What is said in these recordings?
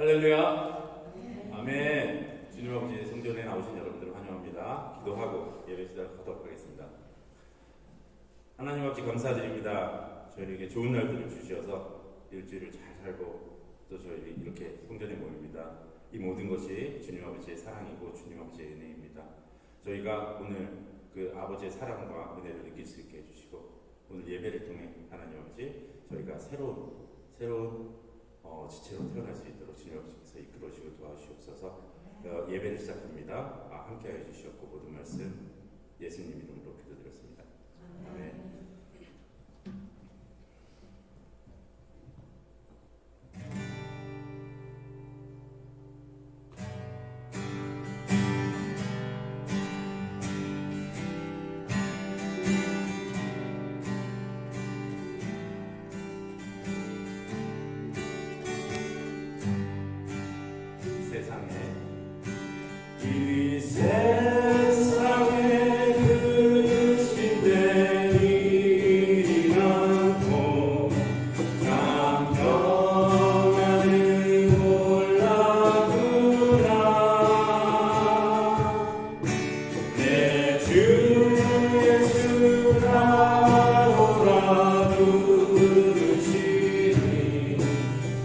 할렐루야. 아멘. 주님 아버지 성전에 나오신 여러분들을 환영합니다. 기도하고 예배 시작하도록 하겠습니다. 하나님 아버지 감사드립니다. 저희에게 좋은 날들을 주셔서 일주일을 잘 살고 또 저희 이렇게 성전에 모입니다. 이 모든 것이 주님 아버지의 사랑이고 주님 아버지의 은혜입니다. 저희가 오늘 그 아버지의 사랑과 은혜를 느낄 수 있게 해주시고 오늘 예배를 통해 하나님 아버지 저희가 새로운 지체로 태어날 수 있도록 주님 아버지께서 이끌어 주시고 도와주시옵소서. 예배를 시작합니다. 함께 해주시옵고 모든 말씀 예수님 이름으로 기도드렸습니다. 아멘. 이 세상에 근심된 일이 많고 참 평안을 몰랐구나. 내 주 예수 나오라 부르시니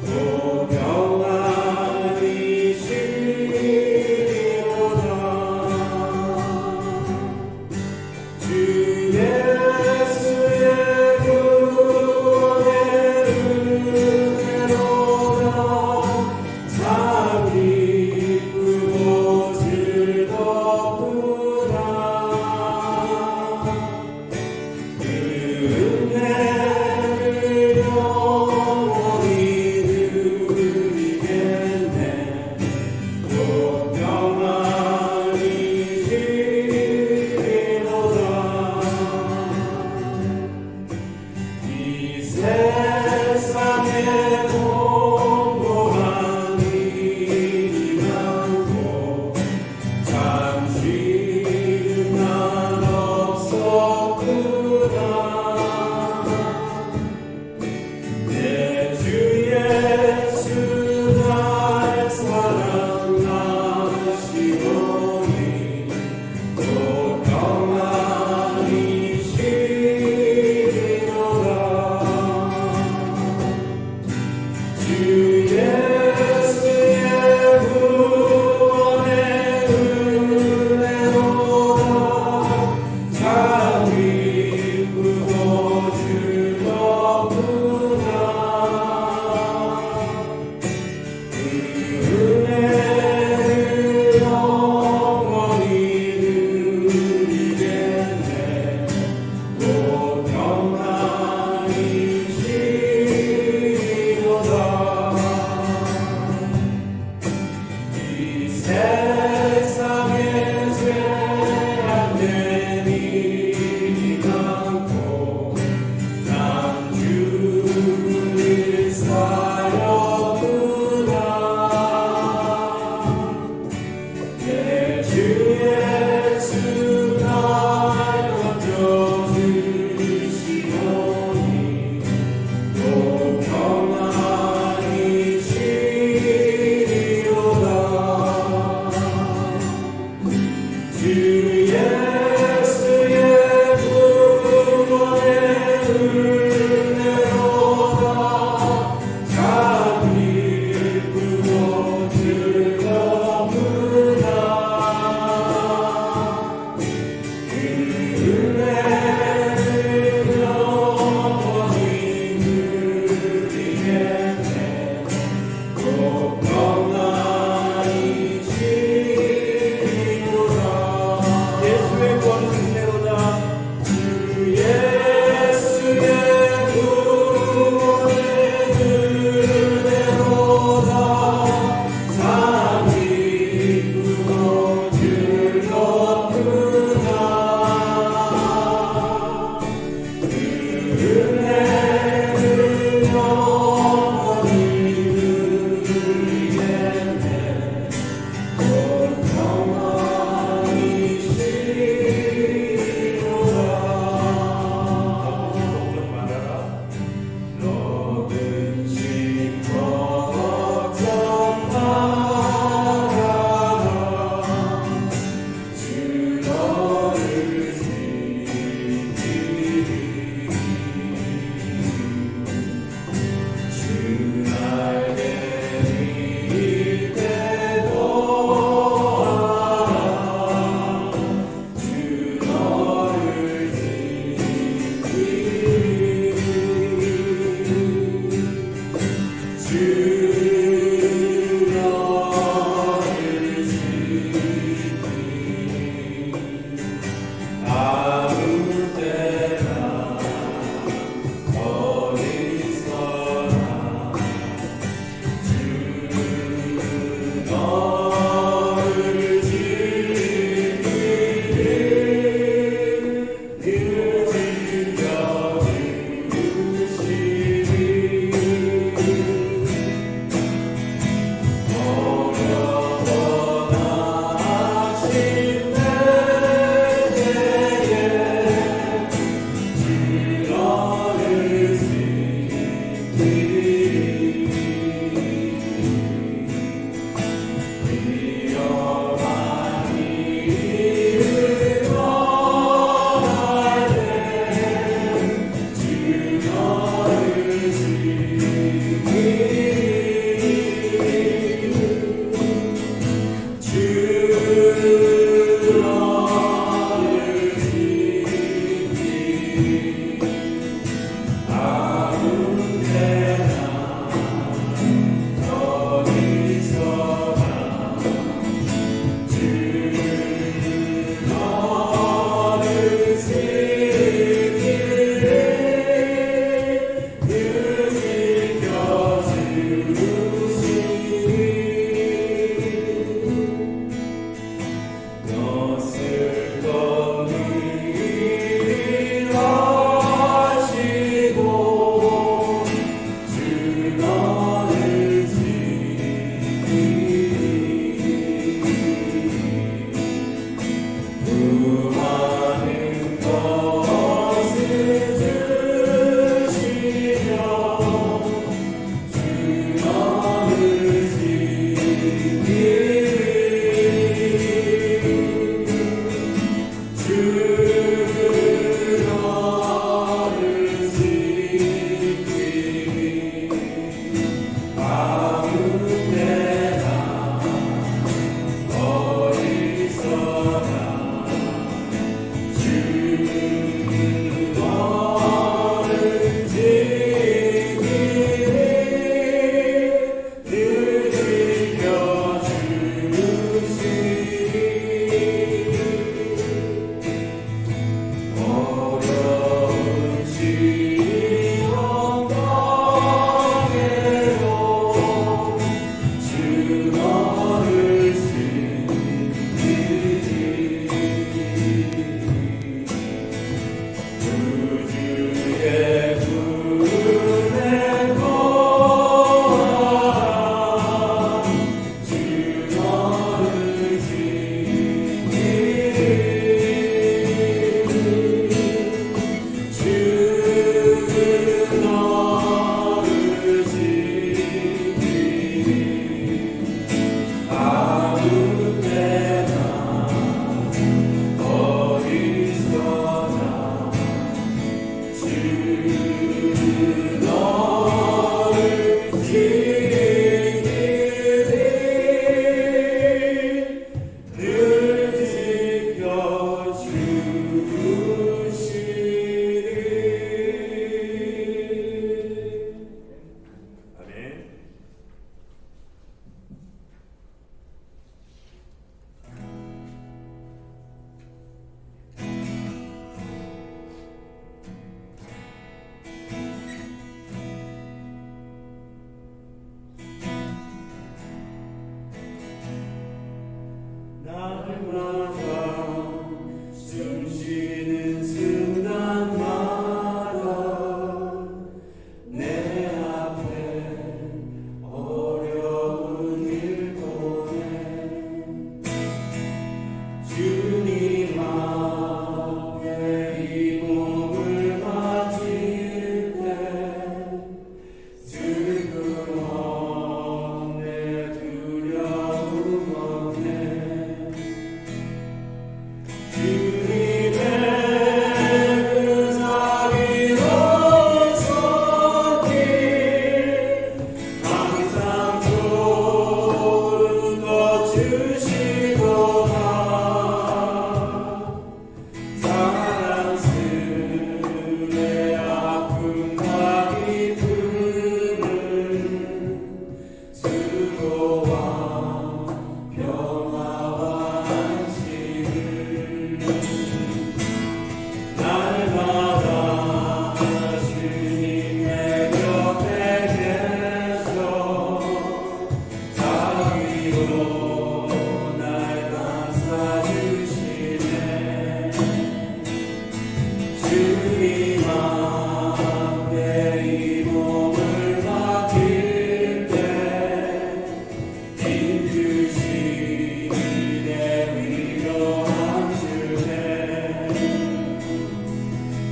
또 숨쉬는 순간마다 내 앞에 어려운 일 보내 주님 앞에 이 몸을 바칠 때 슬픔 없네 두려움 없네 주님의 그 자비로운 손길 항상 좋은 것 주시도다 사랑스레 아픔과 기쁨을 수고와 평화와 안식을 날마다 주님의 곁에 계셔 자비로 날 감싸주시네 주님 앞에 이 몸을 맡길 때 힘주시니 내 위로함 주네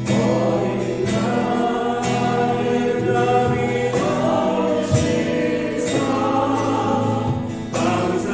어린 나의 자비로우신 사 항상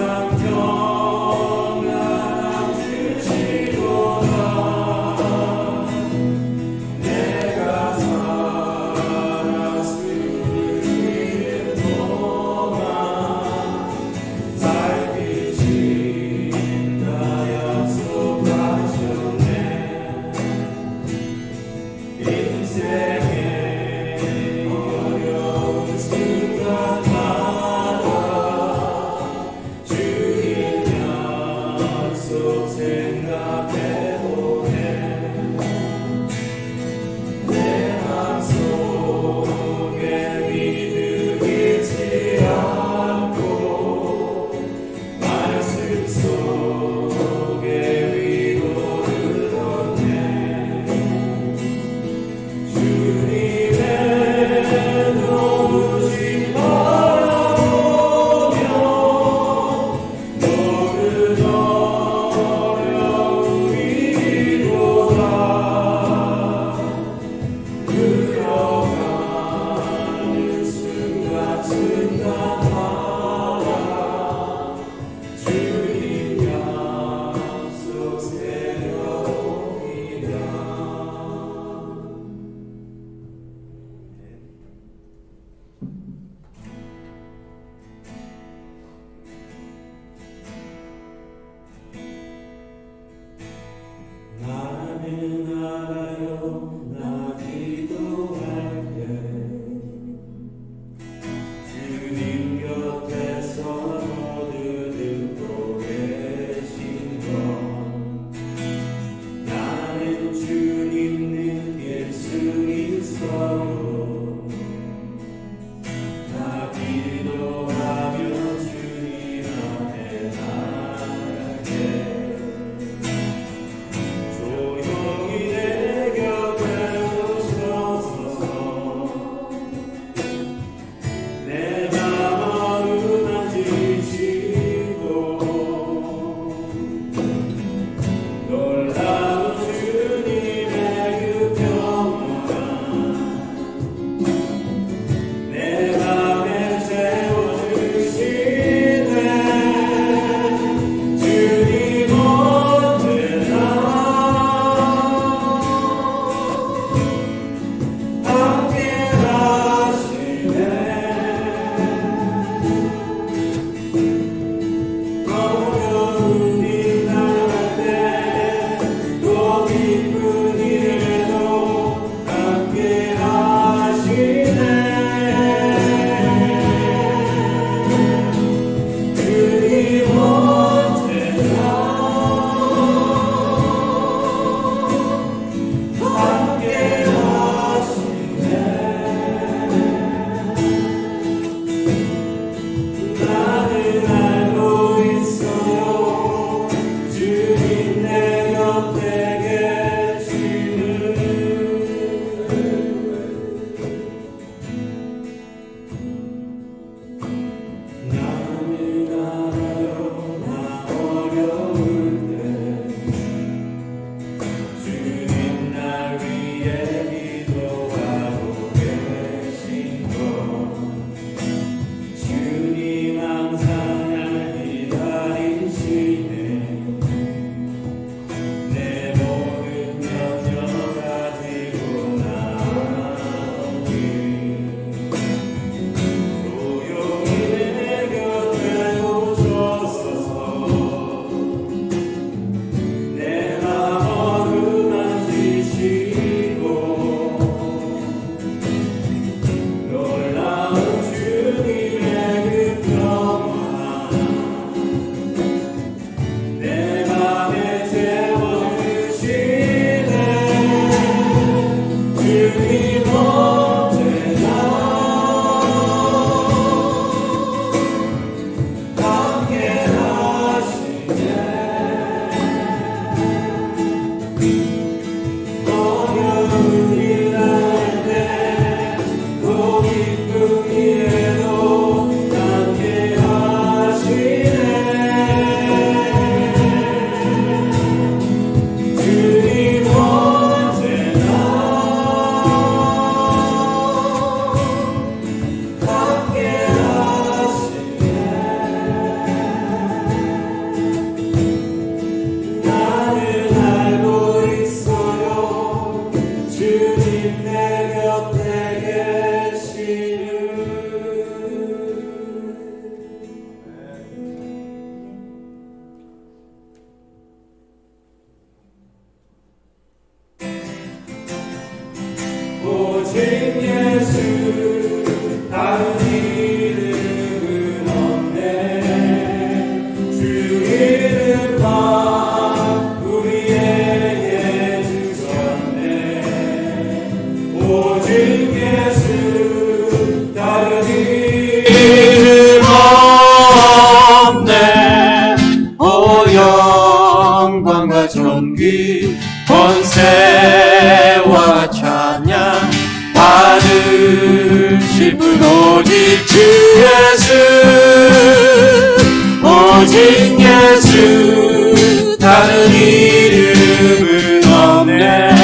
오직 예수 다른 이름은 없네.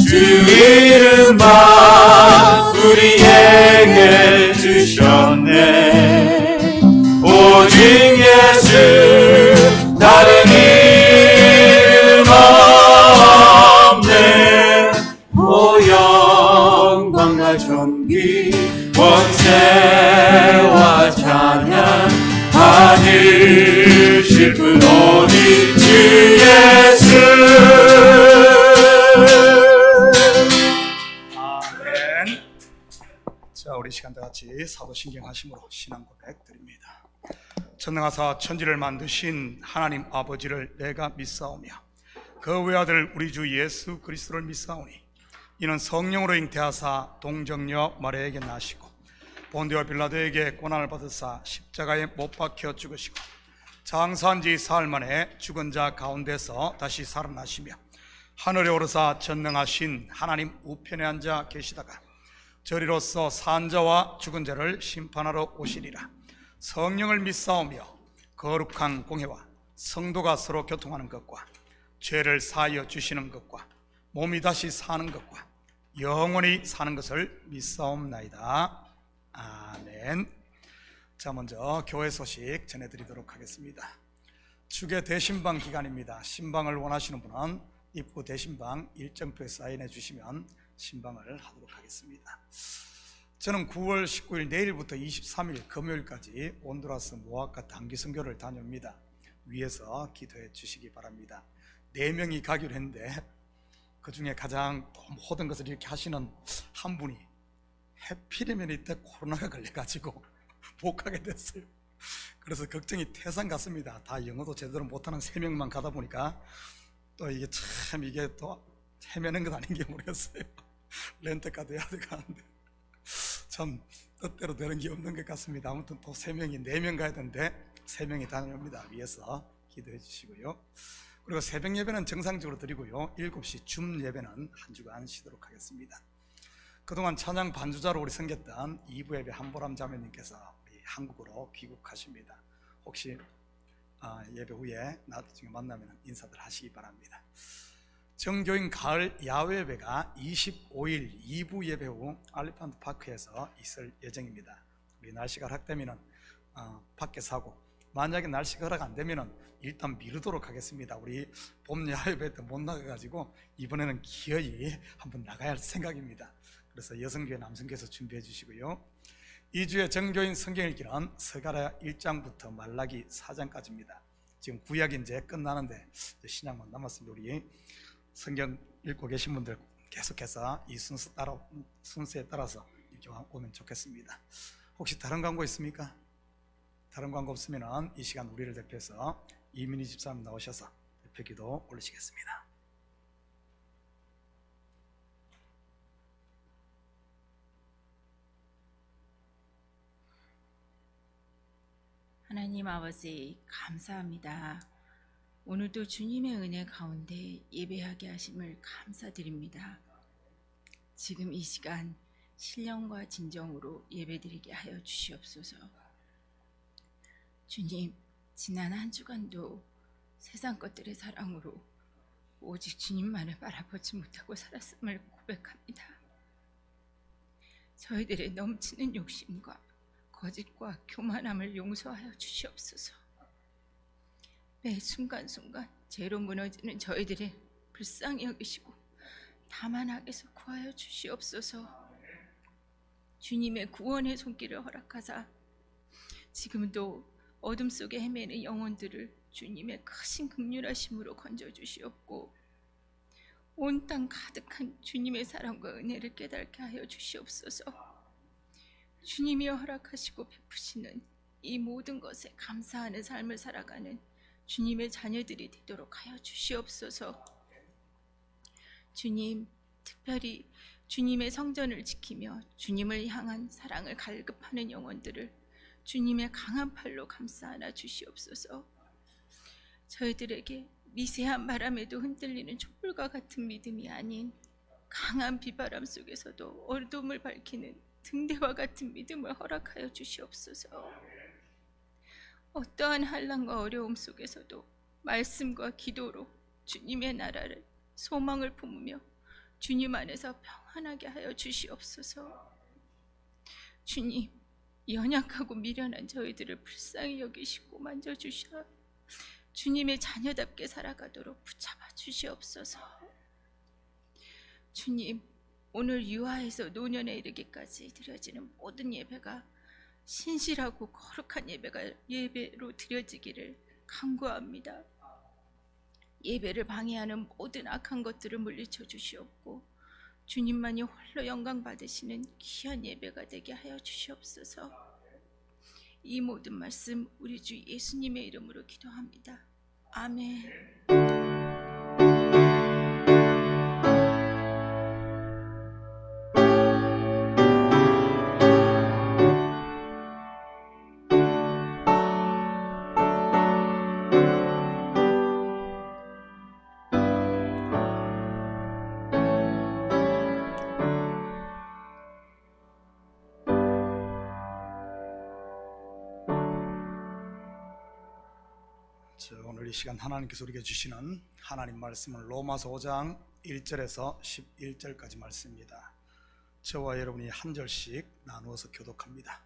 주 이름만 우리에게 주셨네. 오직 예수 다른 이름 없네. 오 영광과 존귀 권세와 찬양 받으실 분 오직 주 예수. 아멘. 자, 우리 시간 다 같이 사도신경 하심으로 신앙 고백 드립니다. 전능하사 천지를 만드신 하나님 아버지를 내가 믿사오며 그 외아들 우리 주 예수 그리스도를 믿사오니 이는 성령으로 잉태하사 동정녀 마리아에게 나시고 본디오 빌라도에게 고난을 받으사 십자가에 못 박혀 죽으시고 장사한 지 사흘 만에 죽은 자 가운데서 다시 살아나시며 하늘에 오르사 전능하신 하나님 우편에 앉아 계시다가 저리로서 산 자와 죽은 자를 심판하러 오시리라. 성령을 믿사오며 거룩한 공회와 성도가 서로 교통하는 것과 죄를 사하여 주시는 것과 몸이 다시 사는 것과 영원히 사는 것을 믿사옵나이다. 아멘. 자, 먼저 교회 소식 전해드리도록 하겠습니다. 축의 대신방 기간입니다. 신방을 원하시는 분은 입구 대신방 일정표에 사인해 주시면 신방을 하도록 하겠습니다. 저는 9월 19일 내일부터 23일 금요일까지 온두라스 모아카 단기 선교를 다녀옵니다. 위에서 기도해 주시기 바랍니다. 4명이 가기로 했는데 그 중에 가장 모든 것을 이렇게 하시는 한 분이 해피리면 이때 코로나가 걸려가지고 못 가게 됐어요. 그래서 걱정이 태산 같습니다. 다 영어도 제대로 못하는 3명만 가다 보니까 또 이게 참 이게 또 헤매는 것 아닌지 모르겠어요. 렌트카도 해야 되는데 참 뜻대로 되는 게 없는 것 같습니다. 아무튼 또 3명이 4명 가야 되는데 3명이 다녀옵니다. 위에서 기도해 주시고요. 그리고 새벽 예배는 정상적으로 드리고요, 7시 줌 예배는 한 주간 쉬도록 하겠습니다. 그동안 찬양 반주자로 우리 섬겼던 2부 예배 한보람 자매님께서 우리 한국으로 귀국하십니다. 혹시 예배 후에 나중에 만나면 인사들 하시기 바랍니다. 정교인 가을 야외 예배가 25일 2부 예배 후 알리판트 파크에서 있을 예정입니다. 우리 날씨가 허락되면 밖에서 하고, 만약에 날씨가 허락 안 되면 일단 미루도록 하겠습니다. 우리 봄 야외 예배 때 못 나가가지고 이번에는 기어이 한번 나가야 할 생각입니다. 그래서 여성교회 남성교회에서 준비해 주시고요. 2주의 정교인 성경 읽기는 서가랴 1장부터 말라기 4장까지입니다. 지금 구약이 이제 끝나는데 신약만 남았습니다. 우리 성경 읽고 계신 분들 계속해서 이 순서에 따라서 이렇게 오면 좋겠습니다. 혹시 다른 광고 있습니까? 다른 광고 없으면 이 시간 우리를 대표해서 이민희 집사님 나오셔서 대표기도 올리시겠습니다. 하나님 아버지 감사합니다. 오늘도 주님의 은혜 가운데 예배하게 하심을 감사드립니다. 지금 이 시간 신령과 진정으로 예배드리게 하여 주시옵소서. 주님, 지난 한 주간도 세상 것들의 사랑으로 오직 주님만을 바라보지 못하고 살았음을 고백합니다. 저희들의 넘치는 욕심과 거짓과 교만함을 용서하여 주시옵소서. 매 순간순간 죄로 무너지는 저희들의 불쌍히 여기시고 다만 악에서 구하여 주시옵소서. 주님의 구원의 손길을 허락하사 지금도 어둠 속에 헤매는 영혼들을 주님의 크신 긍휼하심으로 건져주시옵고 온 땅 가득한 주님의 사랑과 은혜를 깨닫게 하여 주시옵소서. 주님이 허락하시고 베푸시는 이 모든 것에 감사하는 삶을 살아가는 주님의 자녀들이 되도록 하여 주시옵소서. 주님, 특별히 주님의 성전을 지키며 주님을 향한 사랑을 갈급하는 영혼들을 주님의 강한 팔로 감싸 안아 주시옵소서. 저희들에게 미세한 바람에도 흔들리는 촛불과 같은 믿음이 아닌 강한 비바람 속에서도 어둠을 밝히는 등대와 같은 믿음을 허락하여 주시옵소서. 어떠한 환난과 어려움 속에서도 말씀과 기도로 주님의 나라를 소망을 품으며 주님 안에서 평안하게 하여 주시옵소서. 주님, 연약하고 미련한 저희들을 불쌍히 여기시고 만져주셔 주님의 자녀답게 살아가도록 붙잡아 주시옵소서. 주님, 오늘 유아에서 노년에 이르기까지 드려지는 모든 예배가 신실하고 거룩한 예배로 드려지기를 간구합니다. 예배를 방해하는 모든 악한 것들을 물리쳐 주시옵고 주님만이 홀로 영광 받으시는 귀한 예배가 되게 하여 주시옵소서. 이 모든 말씀 우리 주 예수님의 이름으로 기도합니다. 아멘. 오늘 이 시간 하나님께서 우리에게 주시는 하나님 말씀은 로마서 5장 1절에서 11절까지 말씀입니다. 저와 여러분이 한 절씩 나누어서 교독합니다.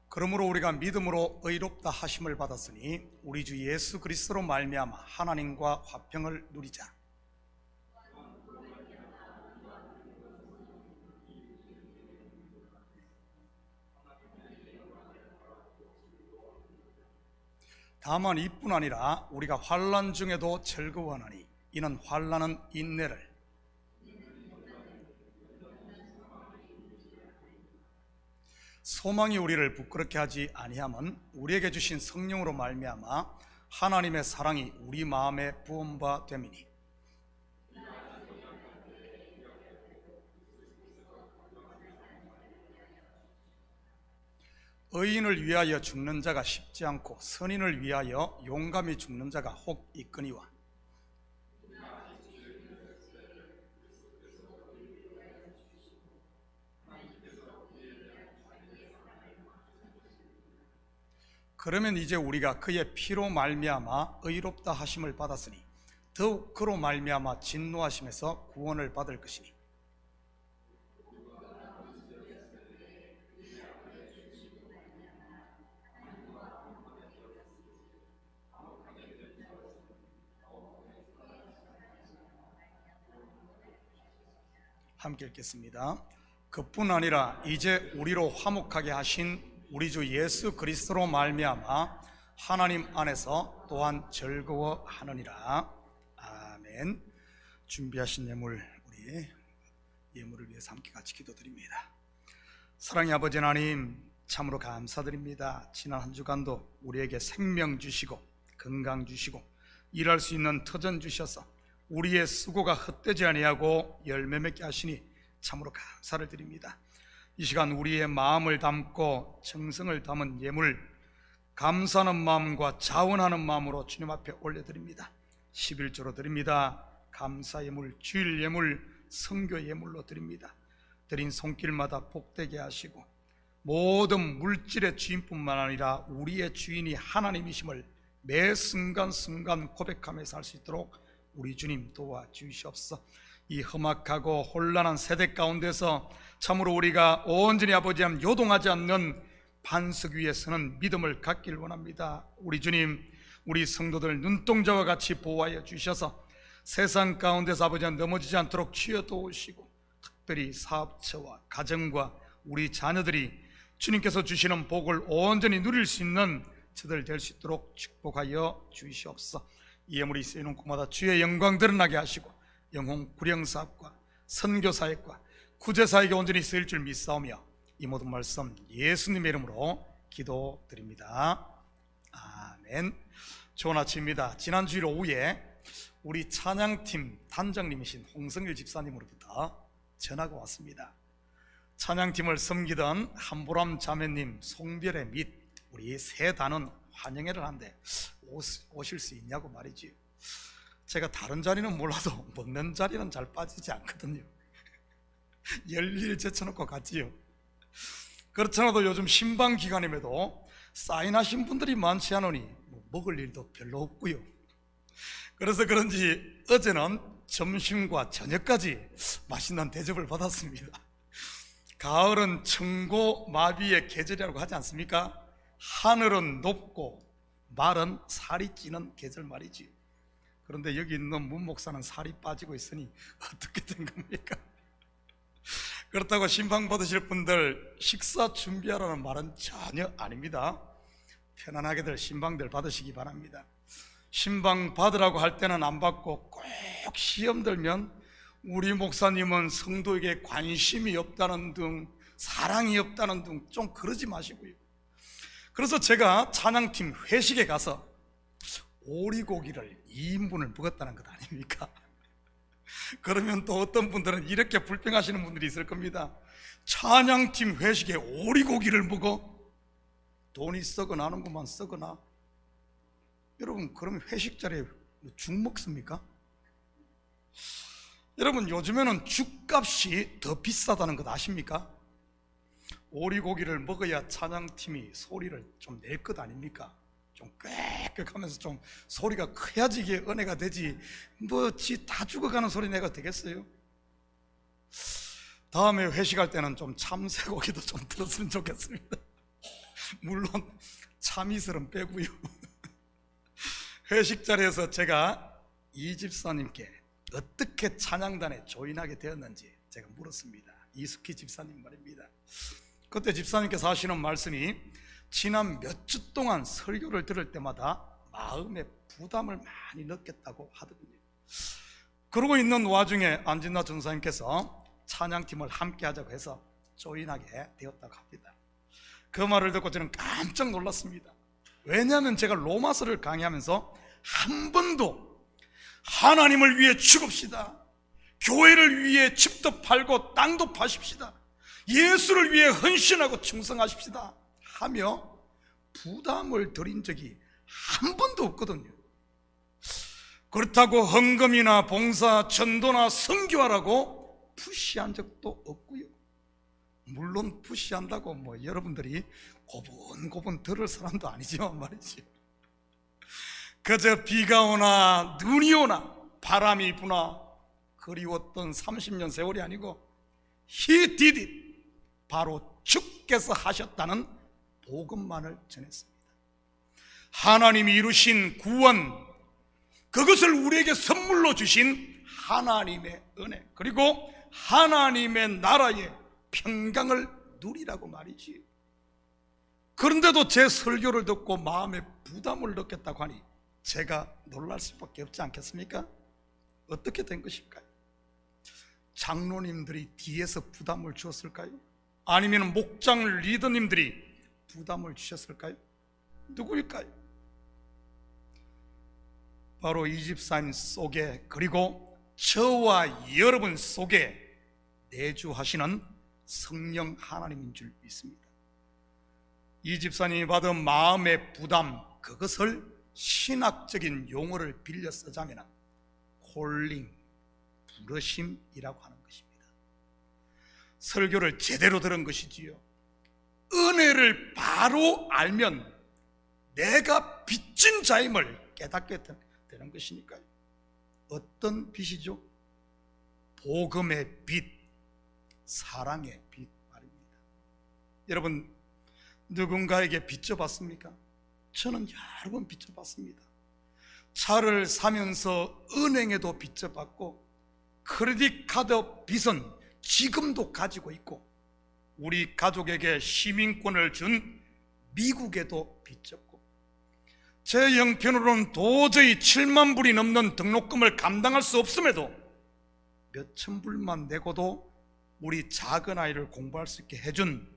그러므로 우리가 믿음으로 의롭다 하심을 받았으니 우리 주 예수 그리스도로 말미암아 하나님과 화평을 누리자. 다만 이뿐 아니라 우리가 환난 중에도 즐거워하나니 이는 환난은 인내를, 소망이 우리를 부끄럽게 하지 아니함은 우리에게 주신 성령으로 말미암아 하나님의 사랑이 우리 마음에 부음바 됨이니. 의인을 위하여 죽는 자가 쉽지 않고 선인을 위하여 용감히 죽는 자가 혹 있거니와. 그러면 이제 우리가 그의 피로 말미암아 의롭다 하심을 받았으니 더욱 그로 말미암아 진노하심에서 구원을 받을 것이니. 함께 읽겠습니다. 그뿐 아니라 이제 우리로 화목하게 하신 우리 주 예수 그리스도로 말미암아 하나님 안에서 또한 즐거워하느니라. 아멘. 준비하신 예물, 우리 예물을 위해서 함께 같이 기도드립니다. 사랑의 아버지 하나님, 참으로 감사드립니다. 지난 한 주간도 우리에게 생명 주시고 건강 주시고 일할 수 있는 터전 주셔서 우리의 수고가 헛되지 아니하고 열매 맺게 하시니 참으로 감사를 드립니다. 이 시간 우리의 마음을 담고 정성을 담은 예물, 감사하는 마음과 자원하는 마음으로 주님 앞에 올려드립니다. 11조로 드립니다. 감사 예물, 주일 예물, 선교 예물로 드립니다. 드린 손길마다 복되게 하시고 모든 물질의 주인뿐만 아니라 우리의 주인이 하나님이심을 매 순간순간 고백하며 살 수 있도록 우리 주님 도와주시옵소서. 이 험악하고 혼란한 세대 가운데서 참으로 우리가 온전히 아버지 하나님 요동하지 않는 반석 위에 서는 믿음을 갖길 원합니다. 우리 주님, 우리 성도들 눈동자와 같이 보호하여 주셔서 세상 가운데서 아버지 하나님 넘어지지 않도록 치여 도우시고 특별히 사업처와 가정과 우리 자녀들이 주님께서 주시는 복을 온전히 누릴 수 있는 저들 될 수 있도록 축복하여 주시옵소서. 이 예물이 쓰이는 곳마다 주의 영광 드러나게 하시고 영혼 구령사업과 선교사역과 구제사역에 온전히 쓰일 줄 믿사오며 이 모든 말씀 예수님의 이름으로 기도드립니다. 아멘. 좋은 아침입니다. 지난 주일 오후에 우리 찬양팀 단장님이신 홍성일 집사님으로부터 전화가 왔습니다. 찬양팀을 섬기던 한보람 자매님 송별회 및 우리 새 단원 환영회를 하는데 오실 수 있냐고 말이지. 제가 다른 자리는 몰라도 먹는 자리는 잘 빠지지 않거든요. 열일 제쳐놓고 갔지요. 그렇잖아도 요즘 신방 기간임에도 사인하신 분들이 많지 않으니 먹을 일도 별로 없고요. 그래서 그런지 어제는 점심과 저녁까지 맛있는 대접을 받았습니다. 가을은 청고 마비의 계절이라고 하지 않습니까? 하늘은 높고 말은 살이 찌는 계절 말이지. 그런데 여기 있는 문 목사는 살이 빠지고 있으니 어떻게 된 겁니까? 그렇다고 신방 받으실 분들 식사 준비하라는 말은 전혀 아닙니다. 편안하게들 신방들 받으시기 바랍니다. 신방 받으라고 할 때는 안 받고 꼭 시험 들면 우리 목사님은 성도에게 관심이 없다는 등 사랑이 없다는 등 좀 그러지 마시고요. 그래서 제가 찬양팀 회식에 가서 오리고기를 2인분을 먹었다는 것 아닙니까? 그러면 또 어떤 분들은 이렇게 불평하시는 분들이 있을 겁니다. 찬양팀 회식에 오리고기를 먹어? 돈이 썩어나는구만. 썩어나. 여러분, 그러면 회식 자리에 죽 먹습니까? 여러분, 요즘에는 죽값이 더 비싸다는 것 아십니까? 오리고기를 먹어야 찬양팀이 소리를 좀 낼 것 아닙니까? 좀 꽥꽥하면서 좀 소리가 커야지 이게 은혜가 되지. 뭐 지 다 죽어가는 소리 내가 되겠어요? 다음에 회식할 때는 좀 참새고기도 좀 들었으면 좋겠습니다. 물론 참이슬은 빼고요. 회식 자리에서 제가 이 집사님께 어떻게 찬양단에 조인하게 되었는지 제가 물었습니다. 이숙희 집사님 말입니다. 그때 집사님께서 하시는 말씀이 지난 몇 주 동안 설교를 들을 때마다 마음에 부담을 많이 느꼈다고 하더군요. 그러고 있는 와중에 안진나 전사님께서 찬양팀을 함께 하자고 해서 조인하게 되었다고 합니다. 그 말을 듣고 저는 깜짝 놀랐습니다. 왜냐하면 제가 로마서를 강의하면서 한 번도 하나님을 위해 죽읍시다, 교회를 위해 집도 팔고 땅도 파십시다, 예수를 위해 헌신하고 충성하십시다 하며 부담을 드린 적이 한 번도 없거든요. 그렇다고 헌금이나 봉사, 전도나 선교하라고 푸시한 적도 없고요. 물론 푸시한다고 뭐 여러분들이 고분고분 들을 사람도 아니지만 말이지. 그저 비가 오나 눈이 오나 바람이 부나 그리웠던 30년 세월이 아니고 He did it, 바로 주께서 하셨다는 복음만을 전했습니다. 하나님이 이루신 구원, 그것을 우리에게 선물로 주신 하나님의 은혜, 그리고 하나님의 나라의 평강을 누리라고 말이지. 그런데도 제 설교를 듣고 마음에 부담을 느꼈다고 하니 제가 놀랄 수밖에 없지 않겠습니까? 어떻게 된 것일까요? 장로님들이 뒤에서 부담을 주었을까요? 아니면 목장 리더님들이 부담을 주셨을까요? 누구일까요? 바로 이 집사님 속에, 그리고 저와 여러분 속에 내주하시는 성령 하나님인 줄 믿습니다. 이 집사님이 받은 마음의 부담, 그것을 신학적인 용어를 빌려 쓰자면 콜링, 부르심이라고 하는 것입니다. 설교를 제대로 들은 것이지요. 은혜를 바로 알면 내가 빚진 자임을 깨닫게 되는 것이니까요. 어떤 빚이죠? 복음의 빚, 사랑의 빚 말입니다. 여러분, 누군가에게 빚져봤습니까? 저는 여러 번 빚져봤습니다. 차를 사면서 은행에도 빚져봤고, 크레딧 카드 빚은 지금도 가지고 있고, 우리 가족에게 시민권을 준 미국에도 빚졌고, 제 형편으로는 도저히 7만 불이 넘는 등록금을 감당할 수 없음에도 몇천 불만 내고도 우리 작은 아이를 공부할 수 있게 해준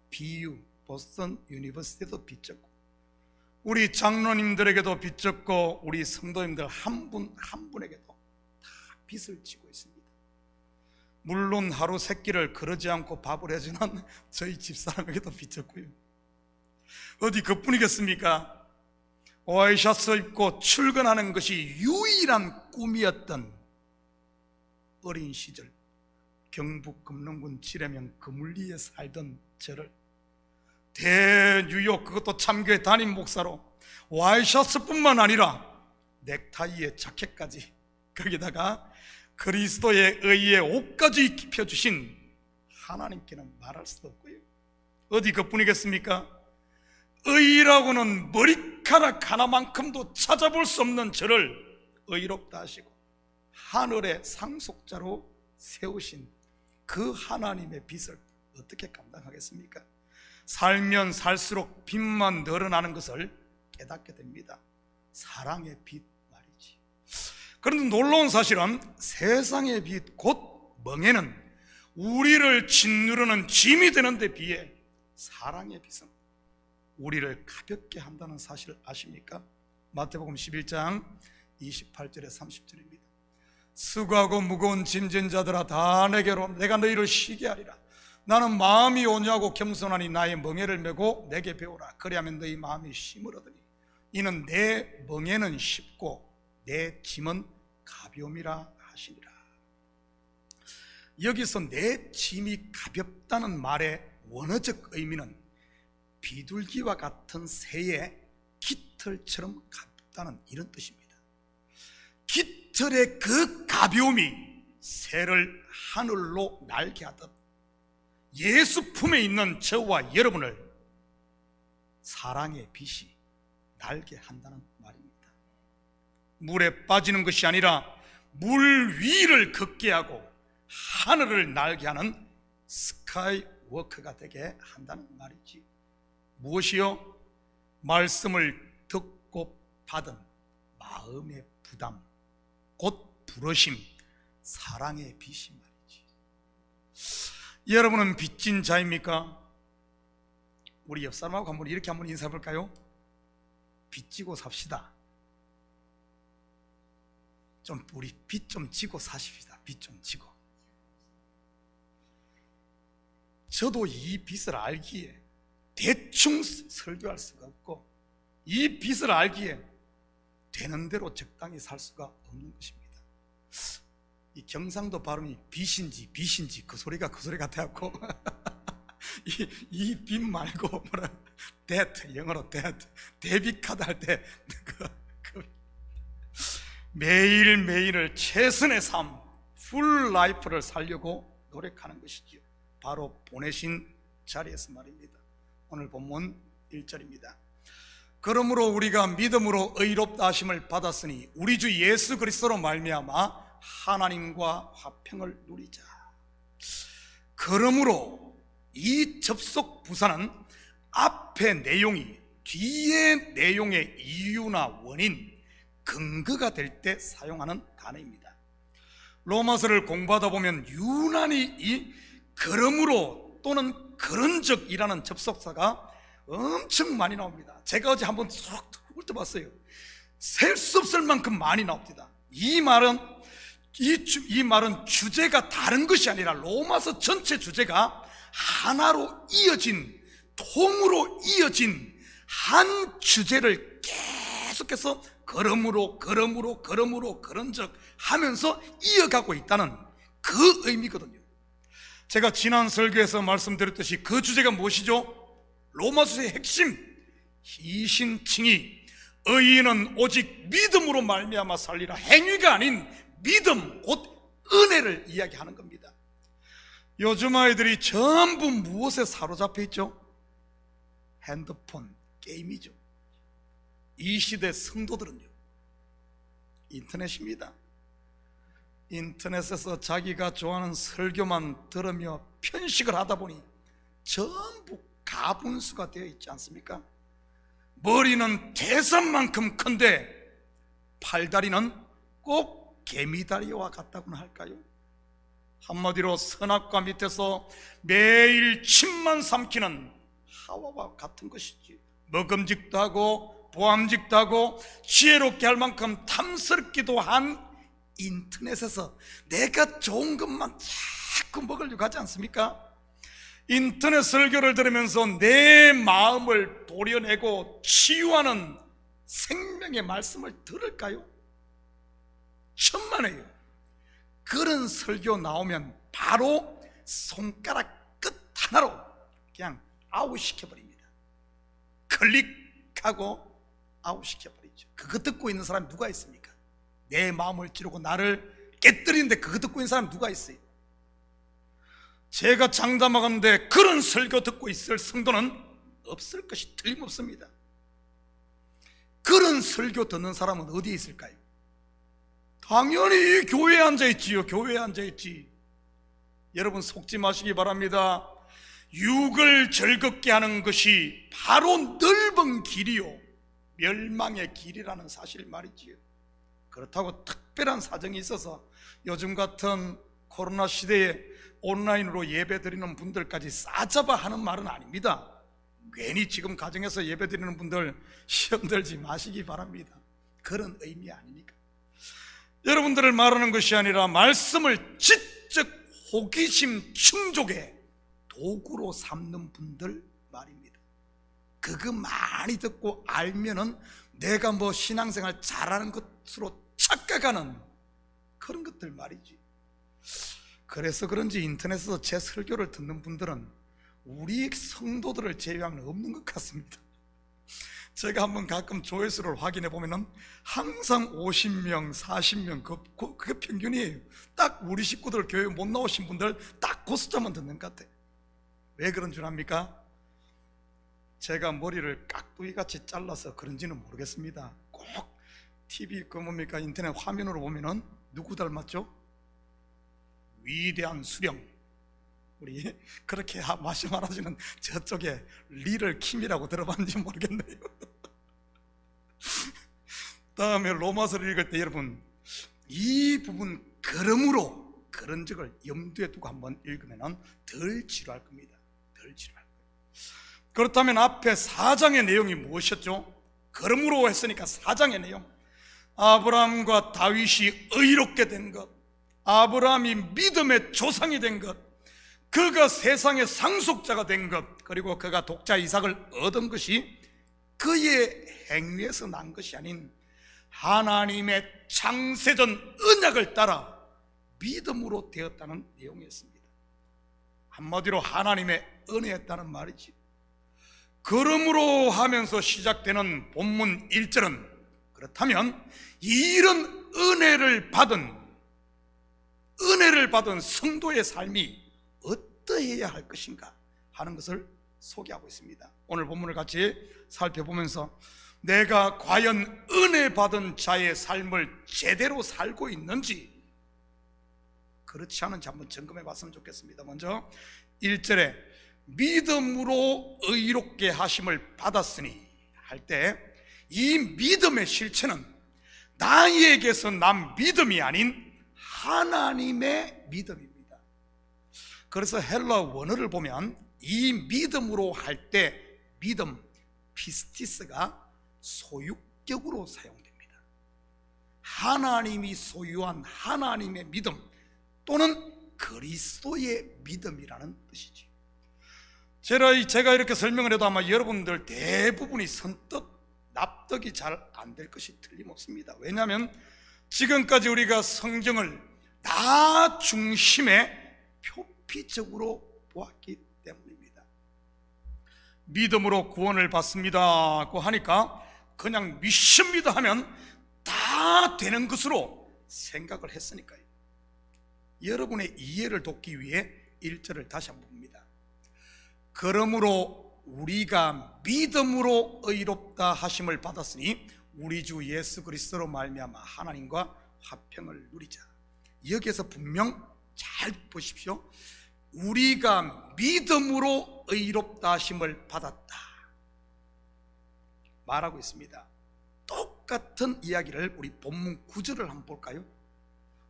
BU, 보스턴 유니버시티도 빚졌고, 우리 장로님들에게도 빚졌고, 우리 성도님들 한 분 한 분에게도 다 빚을 지고 있습니다. 물론 하루 세 끼를 그러지 않고 밥을 해주는 저희 집사람에게도 빚졌고요. 어디 그뿐이겠습니까? 와이셔츠 입고 출근하는 것이 유일한 꿈이었던 어린 시절, 경북 금능군 지뢰면 그물리에 살던 저를 대뉴욕 그것도 참교회 담임 목사로 와이셔츠뿐만 아니라 넥타이에 자켓까지 거기다가 그리스도의 의의 옷까지 입혀주신 하나님께는 말할 수도 없고요. 어디 그뿐이겠습니까? 의라고는 머리카락 하나만큼도 찾아볼 수 없는 저를 의롭다 하시고 하늘의 상속자로 세우신 그 하나님의 빚을 어떻게 감당하겠습니까? 살면 살수록 빚만 늘어나는 것을 깨닫게 됩니다. 사랑의 빚 말이지. 그런데 놀라운 사실은 세상의 빚 곧 멍에는 우리를 짓누르는 짐이 되는 데 비해 사랑의 빚은 우리를 가볍게 한다는 사실을 아십니까? 마태복음 11장 28절에 30절입니다. 수고하고 무거운 짐진 자들아 다 내게로 내가 너희를 쉬게 하리라. 나는 마음이 온유하고 겸손하니 나의 멍에를 메고 내게 배우라. 그리하면 너희 마음이 쉼을 얻으니 이는 내 멍에는 쉽고 내 짐은 가벼움이라 하시니라. 여기서 내 짐이 가볍다는 말의 원어적 의미는 비둘기와 같은 새의 깃털처럼 가볍다는 이런 뜻입니다. 깃털의 그 가벼움이 새를 하늘로 날게 하듯 예수 품에 있는 저와 여러분을 사랑의 빛이 날게 한다는 말입니다. 물에 빠지는 것이 아니라 물 위를 걷게 하고 하늘을 날게 하는 스카이워크가 되게 한다는 말이지. 무엇이요? 말씀을 듣고 받은 마음의 부담, 곧 부르심, 사랑의 빛이 말이지. 여러분은 빚진 자입니까? 우리 옆 사람하고 한번 이렇게 한번 인사해 볼까요? 빚지고 삽시다. 좀 우리 빚 좀 지고 사십시다. 빚 좀 지고. 저도 이 빚을 알기에 대충 설교할 수가 없고 이 빚을 알기에 되는 대로 적당히 살 수가 없는 것입니다. 이 경상도 발음이 빚인지 그 소리가 그 소리 같아갖고 이 빚 말고 뭐라 debt, 영어로 debt, 데비카드 할 때 매일매일을 최선의 삶, 풀 라이프를 살려고 노력하는 것이지요. 바로 보내신 자리에서 말입니다. 오늘 본문 1절입니다. 그러므로 우리가 믿음으로 의롭다 하심을 받았으니 우리 주 예수 그리스도로 말미암아 하나님과 화평을 누리자. 그러므로 이 접속 부사는 앞의 내용이 뒤의 내용의 이유나 원인, 근거가 될 때 사용하는 단어입니다. 로마서를 공부하다 보면 유난히 이 그러므로 또는 그런적이라는 접속사가 엄청 많이 나옵니다. 제가 어제 한번 쭉 훑어봤어요. 셀 수 없을 만큼 많이 나옵니다. 이 말은 주제가 다른 것이 아니라 로마서 전체 주제가 하나로 이어진, 통으로 이어진 한 주제를 계속해서 그러므로 그런적 하면서 이어가고 있다는 그 의미거든요. 제가 지난 설교에서 말씀드렸듯이 그 주제가 무엇이죠? 로마서의 핵심, 이신칭의, 의인은 오직 믿음으로 말미암아 살리라. 행위가 아닌 믿음, 곧 은혜를 이야기하는 겁니다. 요즘 아이들이 전부 무엇에 사로잡혀 있죠? 핸드폰, 게임이죠. 이 시대 성도들은요, 인터넷입니다. 인터넷에서 자기가 좋아하는 설교만 들으며 편식을 하다 보니 전부 가분수가 되어 있지 않습니까? 머리는 대산만큼 큰데 팔다리는 꼭 개미다리와 같다고나 할까요? 한마디로 선악과 밑에서 매일 침만 삼키는 하와와 같은 것이지. 먹음직도 하고 보암직도 하고 지혜롭게 할 만큼 탐스럽기도 한 인터넷에서 내가 좋은 것만 자꾸 먹으려고 하지 않습니까? 인터넷 설교를 들으면서 내 마음을 도려내고 치유하는 생명의 말씀을 들을까요? 천만에요. 그런 설교 나오면 바로 손가락 끝 하나로 그냥 아웃시켜버립니다. 클릭하고 아웃시켜버리죠. 그거 듣고 있는 사람이 누가 있습니까? 내 마음을 찌르고 나를 깨뜨리는데 그거 듣고 있는 사람이 누가 있어요? 제가 장담하건대 그런 설교 듣고 있을 성도는 없을 것이 틀림없습니다. 그런 설교 듣는 사람은 어디에 있을까요? 당연히 교회에 앉아있지요. 교회에 앉아있지. 여러분 속지 마시기 바랍니다. 육을 즐겁게 하는 것이 바로 넓은 길이요 멸망의 길이라는 사실 말이지요. 그렇다고 특별한 사정이 있어서 요즘 같은 코로나 시대에 온라인으로 예배 드리는 분들까지 싸잡아 하는 말은 아닙니다. 괜히 지금 가정에서 예배 드리는 분들 시험 들지 마시기 바랍니다. 그런 의미 아니니까. 여러분들을 말하는 것이 아니라 말씀을 지적 호기심 충족의 도구로 삼는 분들 말입니다. 그거 많이 듣고 알면은 내가 뭐 신앙생활 잘하는 것으로 착각하는 그런 것들 말이지. 그래서 그런지 인터넷에서 제 설교를 듣는 분들은 우리 성도들을 제외하면 없는 것 같습니다. 제가 한번 가끔 조회수를 확인해 보면은 항상 50명, 40명 그게 평균이에요. 딱 우리 식구들 교회 못 나오신 분들 딱 그 숫자만 듣는 것 같아요. 왜 그런 줄 압니까? 제가 머리를 깍두기같이 잘라서 그런지는 모르겠습니다. 꼭 TV 뭡니까 인터넷 화면으로 보면은 누구 닮았죠? 위대한 수령, 우리 그렇게 말씀하시는 저쪽에 리를 킴이라고 들어봤는지 모르겠네요. 다음에 로마서를 읽을 때 여러분 이 부분 그러므로 그런 적을 염두에 두고 한번 읽으면 덜 지루할 겁니다. 덜 지루할 거예요. 그렇다면 앞에 4장의 내용이 무엇이었죠? 그러므로 했으니까 4장의 내용, 아브라함과 다윗이 의롭게 된 것, 아브라함이 믿음의 조상이 된 것, 그가 세상의 상속자가 된 것, 그리고 그가 독자 이삭을 얻은 것이 그의 행위에서 난 것이 아닌 하나님의 창세전 언약을 따라 믿음으로 되었다는 내용이었습니다. 한마디로 하나님의 은혜였다는 말이지. 그러므로 하면서 시작되는 본문 1절은 그렇다면 이런 은혜를 받은 성도의 삶이 어떠해야 할 것인가 하는 것을 소개하고 있습니다. 오늘 본문을 같이 살펴보면서 내가 과연 은혜 받은 자의 삶을 제대로 살고 있는지, 그렇지 않은지 한번 점검해 봤으면 좋겠습니다. 먼저 1절에 믿음으로 의롭게 하심을 받았으니 할 때 이 믿음의 실체는 나에게서 난 믿음이 아닌 하나님의 믿음입니다. 그래서 헬라 원어를 보면 이 믿음으로 할 때 믿음 피스티스가 소유격으로 사용됩니다. 하나님이 소유한 하나님의 믿음 또는 그리스도의 믿음이라는 뜻이지. 제가 이렇게 설명을 해도 아마 여러분들 대부분이 선뜻 납득이 잘 안 될 것이 틀림없습니다. 왜냐하면 지금까지 우리가 성경을 나 중심에 표피적으로 보았기 때문입니다. 믿음으로 구원을 받습니다고 하니까 그냥 믿습니다 하면 다 되는 것으로 생각을 했으니까요. 여러분의 이해를 돕기 위해 1절을 다시 한번 봅니다. 그러므로 우리가 믿음으로 의롭다 하심을 받았으니 우리 주 예수 그리스도로 말미암아 하나님과 화평을 누리자. 여기에서 분명 잘 보십시오. 우리가 믿음으로 의롭다 하심을 받았다 말하고 있습니다. 똑같은 이야기를 우리 본문 9절을 한번 볼까요?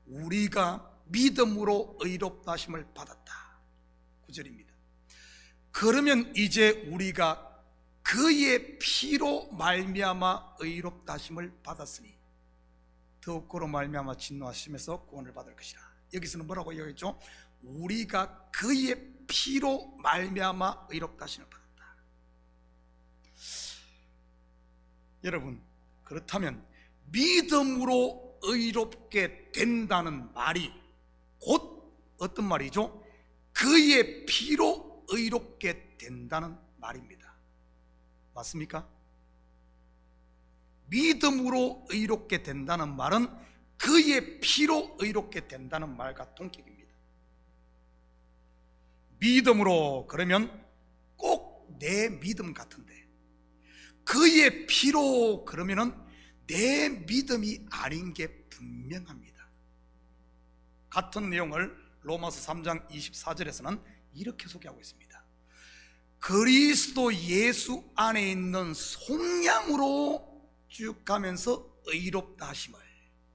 우리가 믿음으로 의롭다 하심을 받았다 9절입니다. 그러면 이제 우리가 그의 피로 말미암아 의롭다 하심을 받았으니 더욱으로 말미암아 진노하심에서 구원을 받을 것이라. 여기서는 뭐라고 얘기했죠? 우리가 그의 피로 말미암아 의롭다 하심을 받았다. 여러분, 그렇다면 믿음으로 의롭게 된다는 말이 곧 어떤 말이죠? 그의 피로 의롭게 된다는 말입니다. 맞습니까? 믿음으로 의롭게 된다는 말은 그의 피로 의롭게 된다는 말과 동격입니다. 믿음으로 그러면 꼭 내 믿음 같은데, 그의 피로 그러면은 내 믿음이 아닌 게 분명합니다. 같은 내용을 로마서 3장 24절에서는 이렇게 소개하고 있습니다. 그리스도 예수 안에 있는 속량으로 쭉 가면서 의롭다 하심을,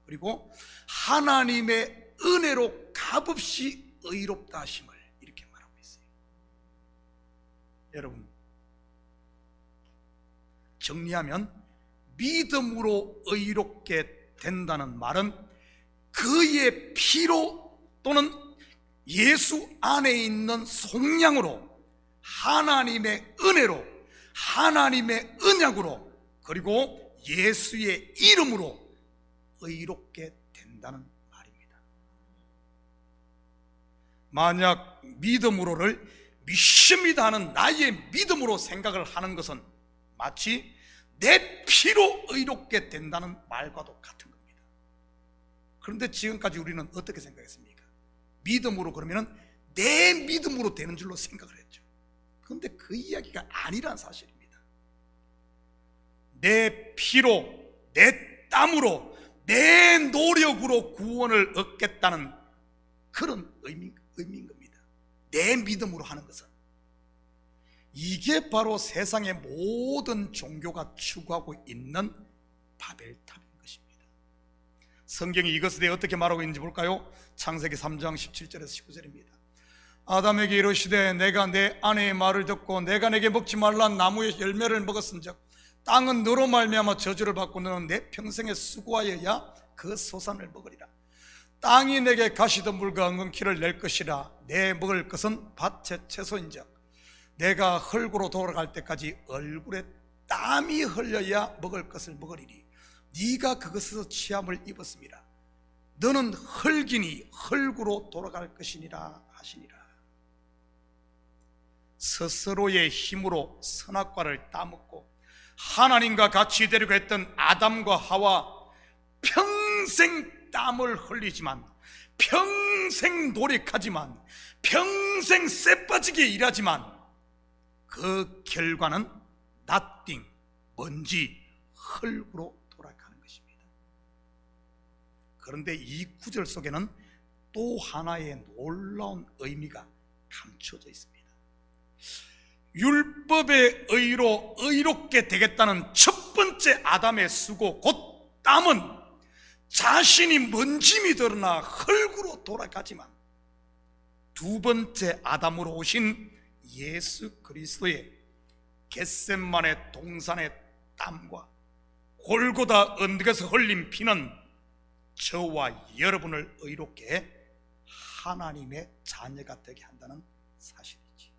그리고 하나님의 은혜로 값없이 의롭다 하심을 이렇게 말하고 있어요. 여러분, 정리하면 믿음으로 의롭게 된다는 말은 그의 피로 또는 예수 안에 있는 속량으로, 하나님의 은혜로, 하나님의 언약으로, 그리고 예수의 이름으로 의롭게 된다는 말입니다. 만약 믿음으로를 믿습니다 하는 나의 믿음으로 생각을 하는 것은 마치 내 피로 의롭게 된다는 말과도 같은 겁니다. 그런데 지금까지 우리는 어떻게 생각했습니까? 믿음으로 그러면 내 믿음으로 되는 줄로 생각을 했죠. 그런데 그 이야기가 아니란 사실입니다. 내 피로, 내 땀으로, 내 노력으로 구원을 얻겠다는 그런 의미인 겁니다. 내 믿음으로 하는 것은. 이게 바로 세상의 모든 종교가 추구하고 있는 바벨탑인 것입니다. 성경이 이것에 대해 어떻게 말하고 있는지 볼까요? 창세기 3장 17절에서 19절입니다. 아담에게 이르시되 내가 내 아내의 말을 듣고 내가 내게 먹지 말란 나무의 열매를 먹었은즉 땅은 너로 말미암아 저주를 받고 너는 내 평생에 수고하여야 그 소산을 먹으리라. 땅이 내게 가시던 물과 엉겅퀴를 낼 것이라. 내 먹을 것은 밭의 채소인즉 내가 흙으로 돌아갈 때까지 얼굴에 땀이 흘려야 먹을 것을 먹으리니 네가 그것에서 취함을 입었습니다. 너는 흙이니 흙으로 돌아갈 것이니라 하시니라. 스스로의 힘으로 선악과를 따먹고 하나님과 같이 되려고 했던 아담과 하와, 평생 땀을 흘리지만, 평생 노력하지만, 평생 쎄빠지게 일하지만 그 결과는 nothing, 먼지, 흙으로 돌아가는 것입니다. 그런데 이 구절 속에는 또 하나의 놀라운 의미가 감춰져 있습니다. 율법의 의로 의롭게 되겠다는 첫 번째 아담의 수고, 곧 땀은 자신이 먼짐이 드러나 흙으로 돌아가지만, 두 번째 아담으로 오신 예수 그리스도의 겟셋만의 동산의 땀과 골고다 언덕에서 흘린 피는 저와 여러분을 의롭게 하나님의 자녀가 되게 한다는 사실이지.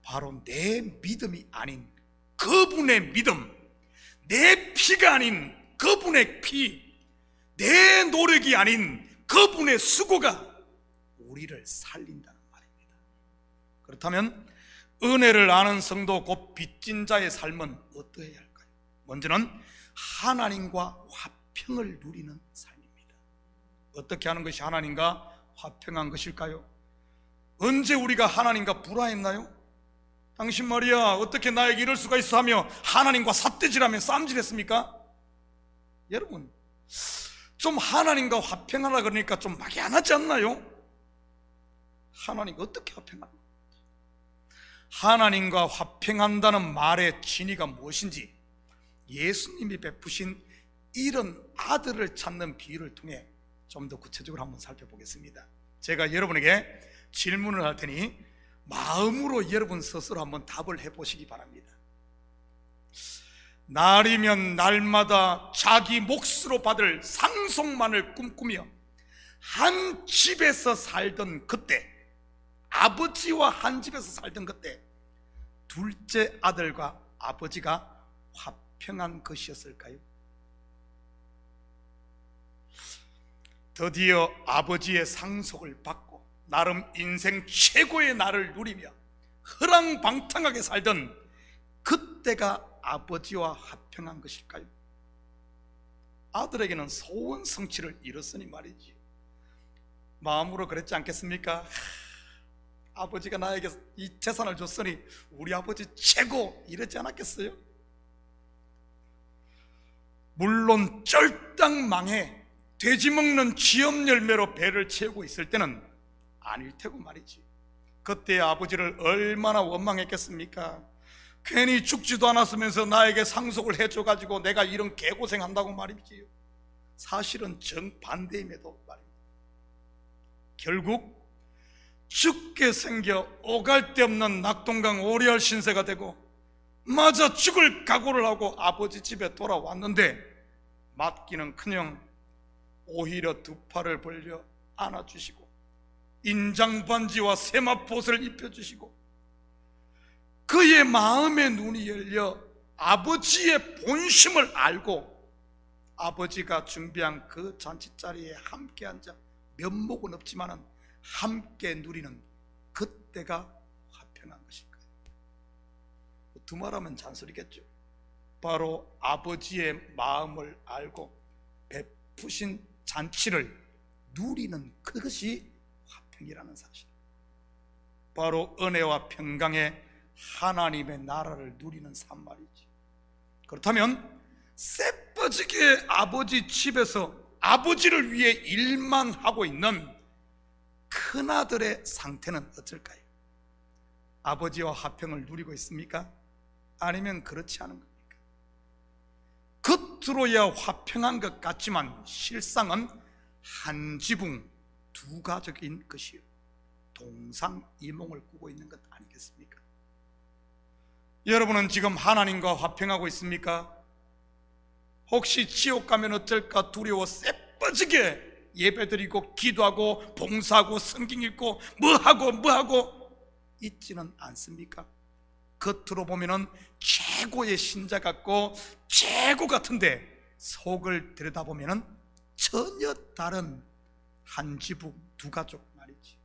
바로 내 믿음이 아닌 그분의 믿음, 내 피가 아닌 그분의 피, 내 노력이 아닌 그분의 수고가 우리를 살린다는 말입니다. 그렇다면 은혜를 아는 성도 곧 빚진 자의 삶은 어떠해야 할까요? 먼저는 하나님과 화평을 누리는 삶입니다. 어떻게 하는 것이 하나님과 화평한 것일까요? 언제 우리가 하나님과 불화했나요? 당신 말이야 어떻게 나에게 이럴 수가 있어 하며 하나님과 삿대질하며 싸움질했습니까? 여러분, 좀 하나님과 화평하라 그러니까 좀 막연하지 않나요? 하나님과 어떻게 화평합니까? 하나님과 화평한다는 말의 진의가 무엇인지 예수님이 베푸신 이런 아들을 찾는 비유를 통해 좀 더 구체적으로 한번 살펴보겠습니다. 제가 여러분에게 질문을 할 테니 마음으로 여러분 스스로 한번 답을 해보시기 바랍니다. 날이면 날마다 자기 몫으로 받을 상속만을 꿈꾸며 한 집에서 살던 그때, 아버지와 한 집에서 살던 그때 둘째 아들과 아버지가 화평한 것이었을까요? 드디어 아버지의 상속을 받고 나름 인생 최고의 날을 누리며 허랑방탕하게 살던 그때가 아버지와 화평한 것일까요? 아들에게는 소원 성취를 이뤘으니 말이지. 마음으로 그랬지 않겠습니까? 아버지가 나에게 이 재산을 줬으니 우리 아버지 최고 이랬지 않았겠어요? 물론 쫄딱 망해 돼지 먹는 쥐염 열매로 배를 채우고 있을 때는 아닐 테고 말이지. 그때 아버지를 얼마나 원망했겠습니까? 괜히 죽지도 않았으면서 나에게 상속을 해줘가지고 내가 이런 개고생한다고 말이지요. 사실은 정반대임에도 말입니다. 결국 죽게 생겨 오갈 데 없는 낙동강 오리알 신세가 되고 맞아 죽을 각오를 하고 아버지 집에 돌아왔는데 맞기는커녕 오히려 두 팔을 벌려 안아주시고 인장반지와 세마포옷을 입혀주시고 그의 마음의 눈이 열려 아버지의 본심을 알고 아버지가 준비한 그 잔치자리에 함께 앉아 면목은 없지만은 함께 누리는 그때가 화평한 것일까요? 두말하면 잔소리겠죠. 바로 아버지의 마음을 알고 베푸신 잔치를 누리는 그것이 화평이라는 사실. 바로 은혜와 평강의 하나님의 나라를 누리는 삶 말이지. 그렇다면 쎄빠지게 아버지 집에서 아버지를 위해 일만 하고 있는 큰아들의 상태는 어떨까요? 아버지와 화평을 누리고 있습니까? 아니면 그렇지 않은 겁니까? 겉으로야 화평한 것 같지만 실상은 한 지붕 두 가족인 것이요 동상이몽을 꾸고 있는 것 아니겠습니까? 여러분은 지금 하나님과 화평하고 있습니까? 혹시 지옥 가면 어쩔까 두려워 쎄빠지게 예배드리고 기도하고 봉사하고 성경 읽고 뭐하고 있지는 않습니까? 겉으로 보면은 최고의 신자 같고 최고 같은데 속을 들여다보면은 전혀 다른 한 지붕 두 가족 말이지.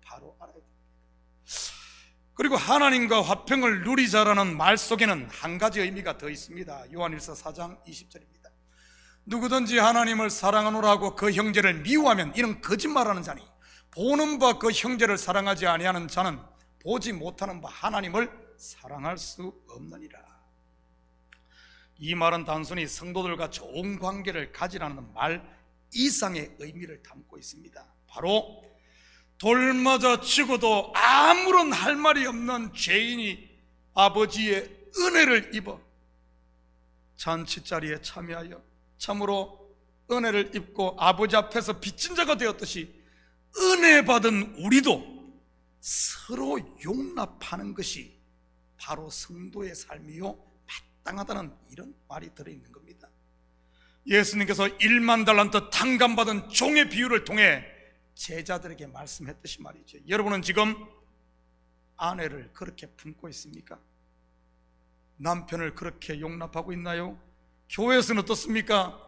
바로 알아야 됩니다. 그리고 하나님과 화평을 누리자라는 말 속에는 한 가지 의미가 더 있습니다. 요한일서 4장 20절입니다. 누구든지 하나님을 사랑하노라고 그 형제를 미워하면 이는 거짓말하는 자니 보는 바 그 형제를 사랑하지 아니하는 자는 보지 못하는 바 하나님을 사랑할 수 없느니라. 이 말은 단순히 성도들과 좋은 관계를 가지라는 말 이상의 의미를 담고 있습니다. 바로 돌 맞아 죽어도 아무런 할 말이 없는 죄인이 아버지의 은혜를 입어 잔치자리에 참여하여 참으로 은혜를 입고 아버지 앞에서 빚진 자가 되었듯이 은혜 받은 우리도 서로 용납하는 것이 바로 성도의 삶이요 마땅하다는 이런 말이 들어있는 겁니다. 예수님께서 1만 달란트 탕감받은 종의 비유를 통해 제자들에게 말씀했듯이 말이죠. 여러분은 지금 아내를 그렇게 품고 있습니까? 남편을 그렇게 용납하고 있나요? 교회에서는 어떻습니까?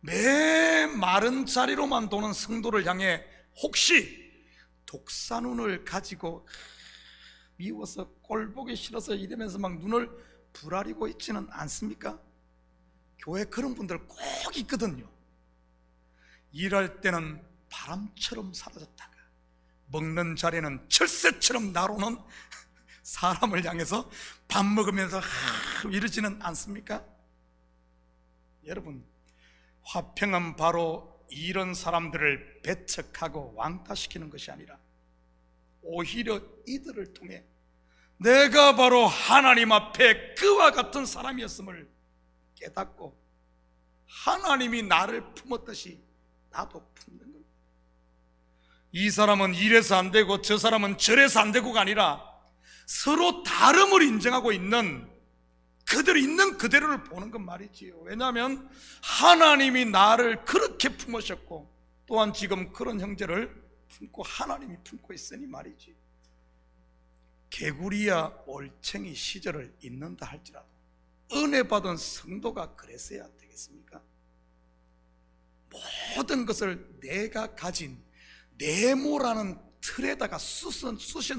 매 마른 자리로만 도는 성도를 향해 혹시 독사눈을 가지고 미워서 꼴보기 싫어서 이러면서 막 눈을 부라리고 있지는 않습니까? 교회 그런 분들 꼭 있거든요. 일할 때는 바람처럼 사라졌다가 먹는 자리는 철새처럼 날아오는 사람을 향해서 밥 먹으면서 이러지는 않습니까? 여러분, 화평은 바로 이런 사람들을 배척하고 왕따시키는 것이 아니라 오히려 이들을 통해 내가 바로 하나님 앞에 그와 같은 사람이었음을 깨닫고 하나님이 나를 품었듯이 나도 품는 겁니다. 이 사람은 이래서 안 되고 저 사람은 저래서 안 되고가 아니라 서로 다름을 인정하고 있는 그들이 있는 그대로를 보는 건 말이지요. 왜냐하면 하나님이 나를 그렇게 품으셨고 또한 지금 그런 형제를 품고 하나님이 품고 있으니 말이지. 개구리야 올챙이 시절을 잊는다 할지라도 은혜 받은 성도가 그랬어야 되겠습니까? 모든 것을 내가 가진 네모라는 틀에다가 쑤셔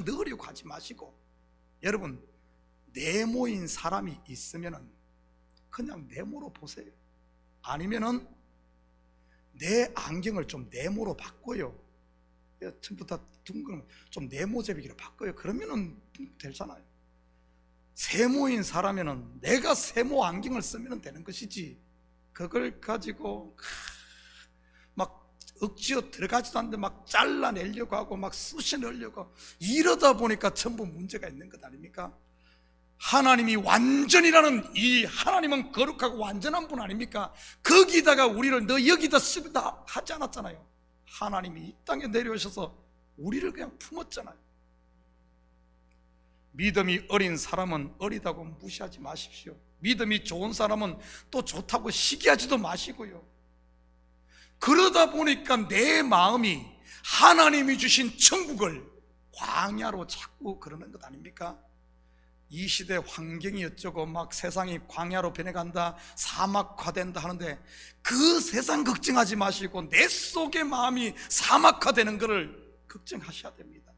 넣으려고 하지 마시고 여러분, 네모인 사람이 있으면은 그냥 네모로 보세요. 아니면은 내 안경을 좀 네모로 바꿔요. 처음부터 둥근 좀 네모제비기로 바꿔요. 그러면은 되잖아요. 세모인 사람이면 내가 세모 안경을 쓰면 되는 것이지, 그걸 가지고 막 억지로 들어가지도 않는데 막 잘라내려고 하고 막 쑤셔넣으려고 하고, 이러다 보니까 전부 문제가 있는 것 아닙니까? 하나님이 완전이라는 이 하나님은 거룩하고 완전한 분 아닙니까? 거기다가 우리를 너 여기다 쓰다 하지 않았잖아요. 하나님이 이 땅에 내려오셔서 우리를 그냥 품었잖아요. 믿음이 어린 사람은 어리다고 무시하지 마십시오. 믿음이 좋은 사람은 또 좋다고 시기하지도 마시고요. 그러다 보니까 내 마음이 하나님이 주신 천국을 광야로 자꾸 그러는 것 아닙니까? 이 시대 환경이 어쩌고 막 세상이 광야로 변해간다, 사막화된다 하는데 그 세상 걱정하지 마시고 내 속의 마음이 사막화되는 것을 걱정하셔야 됩니다.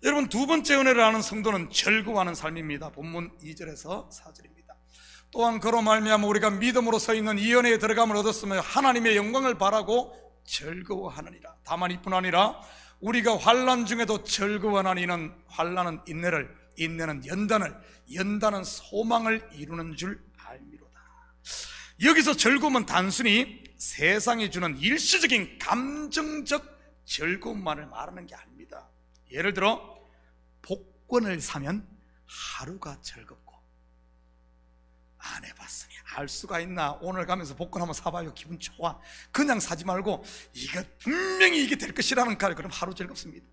여러분, 두 번째 은혜를 아는 성도는 즐거워하는 삶입니다. 본문 2절에서 4절입니다. 또한 그로 말미암아 우리가 믿음으로 서 있는 이 은혜에 들어감을 얻었으며 하나님의 영광을 바라고 즐거워하느니라. 다만 이뿐 아니라 우리가 환난 중에도 즐거워하나니 이는 환난은 인내를, 인내는 연단을, 연단은 소망을 이루는 줄 알미로다. 여기서 즐거움은 단순히 세상이 주는 일시적인 감정적 즐거움만을 말하는 게 아닙니다. 예를 들어 복권을 사면 하루가 즐겁고, 안 해봤으니 알 수가 있나, 오늘 가면서 복권 한번 사봐요, 기분 좋아. 그냥 사지 말고 이거 분명히 이게 될 것이라는 걸, 그럼 하루 즐겁습니다.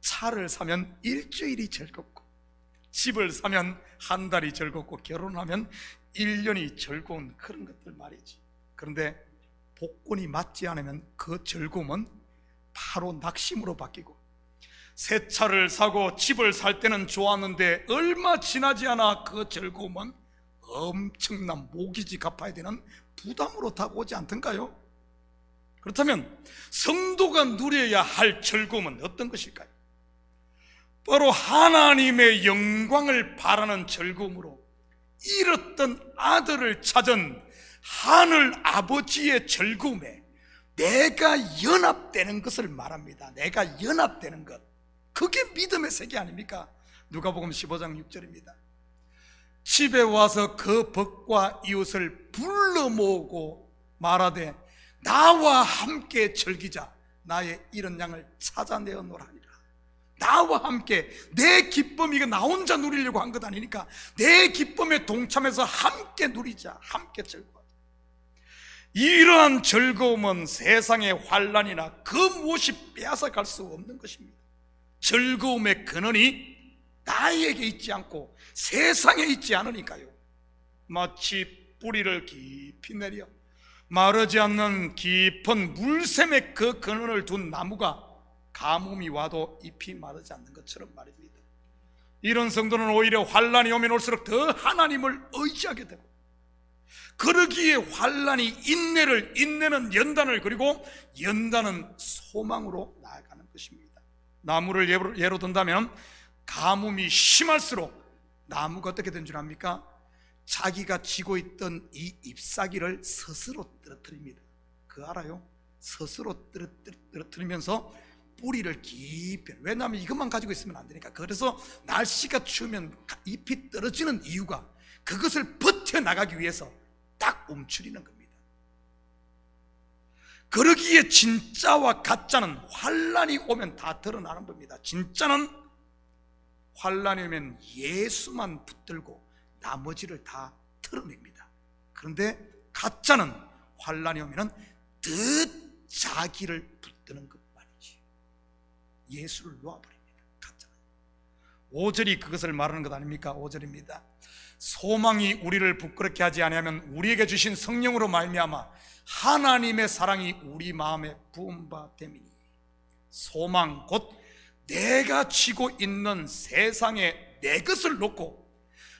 차를 사면 일주일이 즐겁고, 집을 사면 한 달이 즐겁고, 결혼하면 1년이 즐거운 그런 것들 말이지. 그런데 복권이 맞지 않으면 그 즐거움은 바로 낙심으로 바뀌고, 새 차를 사고 집을 살 때는 좋았는데 얼마 지나지 않아 그 즐거움은 엄청난 모기지 갚아야 되는 부담으로 다가오지 않던가요? 그렇다면 성도가 누려야 할 즐거움은 어떤 것일까요? 바로 하나님의 영광을 바라는 즐거움으로 잃었던 아들을 찾은 하늘 아버지의 즐거움에 내가 연합되는 것을 말합니다. 내가 연합되는 것, 그게 믿음의 세계 아닙니까? 누가복음 15장 6절입니다. 집에 와서 그 벗과 이웃을 불러 모으고 말하되 나와 함께 즐기자. 나의 잃은 양을 찾아내어 놓으라니라. 나와 함께, 내 기쁨, 이거 나 혼자 누리려고 한 것 아니니까 내 기쁨에 동참해서 함께 누리자, 함께 즐거워하자. 이러한 즐거움은 세상의 환난이나 그 무엇이 빼앗아갈 수 없는 것입니다. 즐거움의 근원이 나에게 있지 않고 세상에 있지 않으니까요. 마치 뿌리를 깊이 내려 마르지 않는 깊은 물샘에 그 근원을 둔 나무가 가뭄이 와도 잎이 마르지 않는 것처럼 말입니다. 이런 성도는 오히려 환난이 오면 올수록 더 하나님을 의지하게 되고, 그러기에 환난이 인내를, 인내는 연단을, 그리고 연단은 소망으로 나아가는 것입니다. 나무를 예로 든다면 가뭄이 심할수록 나무가 어떻게 된 줄 압니까? 자기가 쥐고 있던 이 잎사귀를 스스로 떨어뜨립니다. 그거 알아요? 스스로 떨어뜨리면서 뿌리를 깊이, 왜냐하면 이것만 가지고 있으면 안 되니까. 그래서 날씨가 추우면 잎이 떨어지는 이유가 그것을 버텨나가기 위해서 딱 움츠리는 겁니다. 그러기에 진짜와 가짜는 환난이 오면 다 드러나는 겁니다. 진짜는 환난이 오면 예수만 붙들고 나머지를 다 털어냅니다. 그런데 가짜는 환난이 오면 더 자기를 붙드는 것 말이지. 예수를 놓아버립니다. 가짜는. 5절이 그것을 말하는 것 아닙니까? 5절입니다. 소망이 우리를 부끄럽게 하지 아니하면 우리에게 주신 성령으로 말미암아 하나님의 사랑이 우리 마음에 부은 바 됨이니. 소망 곧 내가 쥐고 있는 세상에 내 것을 놓고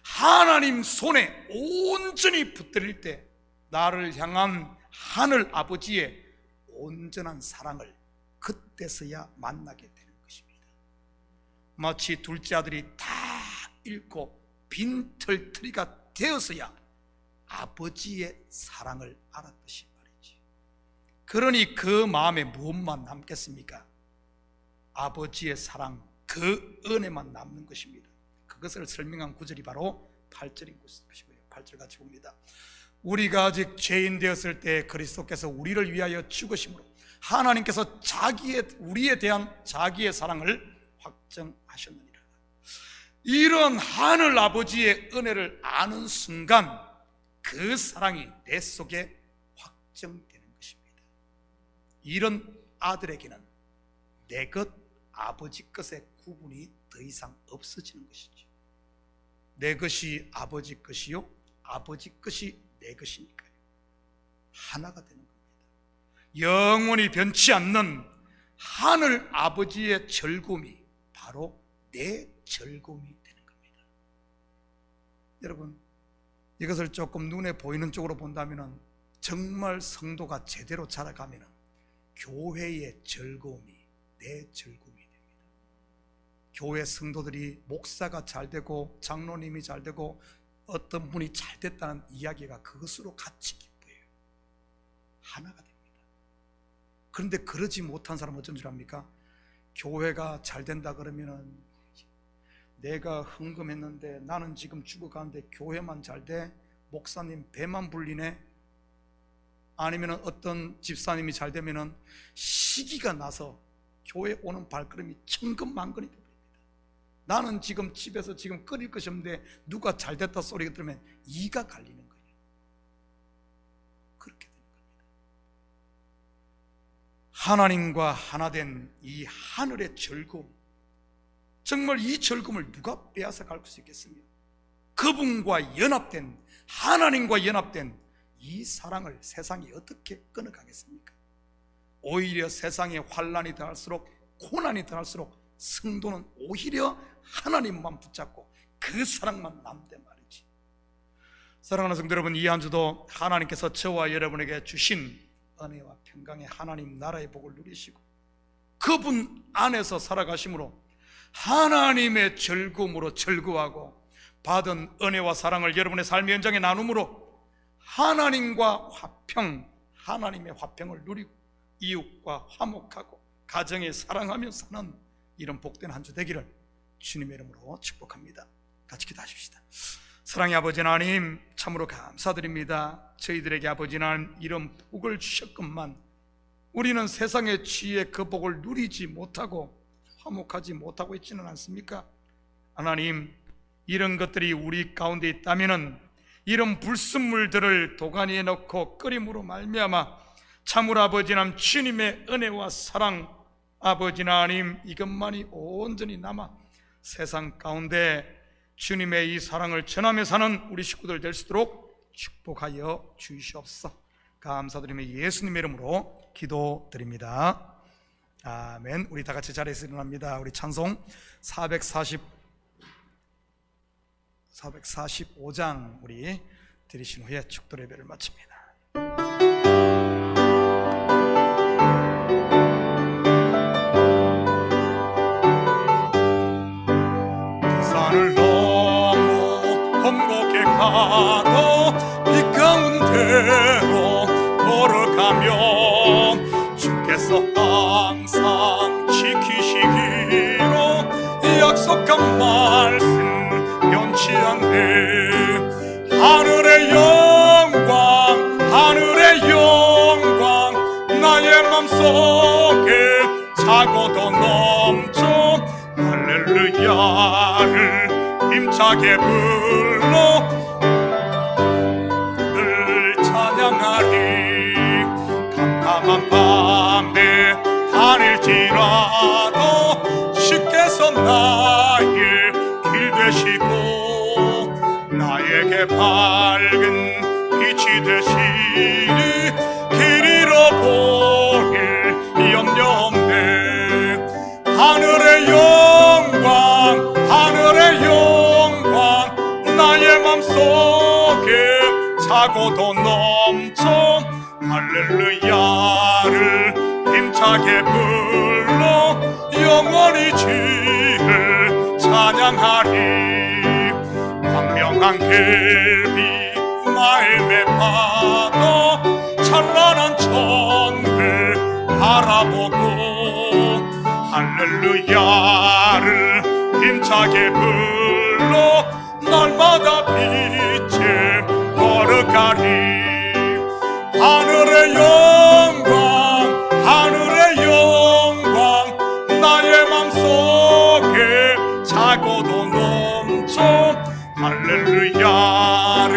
하나님 손에 온전히 붙들릴 때 나를 향한 하늘 아버지의 온전한 사랑을 그때서야 만나게 되는 것입니다. 마치 둘째 아들이 다 잃고 빈털터리가 되어서야 아버지의 사랑을 알았듯이 말이지. 그러니 그 마음에 무엇만 남겠습니까? 아버지의 사랑, 그 은혜만 남는 것입니다. 그것을 설명한 구절이 바로 8절인 것이고요. 8절 같이 봅니다. 우리가 아직 죄인 되었을 때 그리스도께서 우리를 위하여 죽으심으로 하나님께서 우리에 대한 자기의 사랑을 확정하셨느니라. 이런 하늘 아버지의 은혜를 아는 순간 그 사랑이 내 속에 확정되는 것입니다. 이런 아들에게는 내 것, 아버지 것의 구분이 더 이상 없어지는 것이죠. 내 것이 아버지 것이요, 아버지 것이 내 것이니까요. 하나가 되는 겁니다. 영원히 변치 않는 하늘 아버지의 즐거움이 바로 내 즐거움이 되는 겁니다. 여러분, 이것을 조금 눈에 보이는 쪽으로 본다면 정말 성도가 제대로 자라가면 교회의 즐거움이 내 즐거움이 됩니다. 교회 성도들이 목사가 잘 되고 장로님이 잘 되고 어떤 분이 잘 됐다는 이야기가 그것으로 같이 기뻐해요. 하나가 됩니다. 그런데 그러지 못한 사람은 어쩐 줄 압니까? 교회가 잘 된다 그러면은 내가 헌금했는데 나는 지금 죽어가는데 교회만 잘 돼? 목사님 배만 불리네? 아니면 어떤 집사님이 잘 되면은 시기가 나서 교회 오는 발걸음이 천근만근이 됩니다. 나는 지금 집에서 지금 끓일 것이 없는데 누가 잘 됐다 소리가 들으면 이가 갈리는 거예요. 그렇게 되는 겁니다. 하나님과 하나 된 이 하늘의 즐거움, 정말 이 즐거움을 누가 빼앗아 갈 수 있겠으며 그분과 연합된, 하나님과 연합된 이 사랑을 세상이 어떻게 끊어가겠습니까? 오히려 세상에 환난이 더할수록, 고난이 더할수록 성도는 오히려 하나님만 붙잡고 그 사랑만 남대 말이지. 사랑하는 성도 여러분, 이 한 주도 하나님께서 저와 여러분에게 주신 은혜와 평강의 하나님 나라의 복을 누리시고 그분 안에서 살아가심으로 하나님의 즐거움으로 즐거워하고 받은 은혜와 사랑을 여러분의 삶의 현장에 나눔으로 하나님과 화평, 하나님의 화평을 누리고 이웃과 화목하고 가정에 사랑하며 사는 이런 복된 한 주 되기를 주님의 이름으로 축복합니다. 같이 기도하십시다. 사랑의 아버지 하나님, 참으로 감사드립니다. 저희들에게 아버지 하나님 이런 복을 주셨건만 우리는 세상의 지혜의 그 복을 누리지 못하고 화목하지 못하고 있지는 않습니까? 하나님, 이런 것들이 우리 가운데 있다면은 이런 불순물들을 도가니에 넣고 끓임으로 말미암아 참으로 아버지 하나님 주님의 은혜와 사랑, 아버지 하나님 이것만이 온전히 남아 세상 가운데 주님의 이 사랑을 전하며 사는 우리 식구들 될 수 있도록 축복하여 주시옵소서. 감사드리며 예수님의 이름으로 기도드립니다. 아멘. 우리 다 같이 자리에서 일어납니다. 우리 찬송 445장 우리 드리신 후에 축도 예배를 마칩니다. 산을 넘어 험곡에 가도 비 가운데로 걸어가면 주께서 항상 지키시기로 약속한 말씀 변치 않네. 하늘의 영광, 하늘의 영광 나의 맘속에 차고도 넘쳐 할렐루야를 힘차게 불러 늘 찬양하리. 캄캄한 밤에 다닐지라도 주께서 나의 길 되시고 나에게 밝은 빛이 되시니 길 잃어버릴 염려 없네. 하늘의 영광, 하늘의 영광 나의 맘속에 차고도 넘쳐 할렐루야를 힘차게 불러 영원히 주를 찬양하리. 양갈비 마음에 파도 찬란한 천을 바라보고 할렐루야를 힘차게 불러 날마다 빛에 걸어가리. 하늘의 영광 하늘의 영광 나의 맘속에 차고도 넘쳐 할렐루야를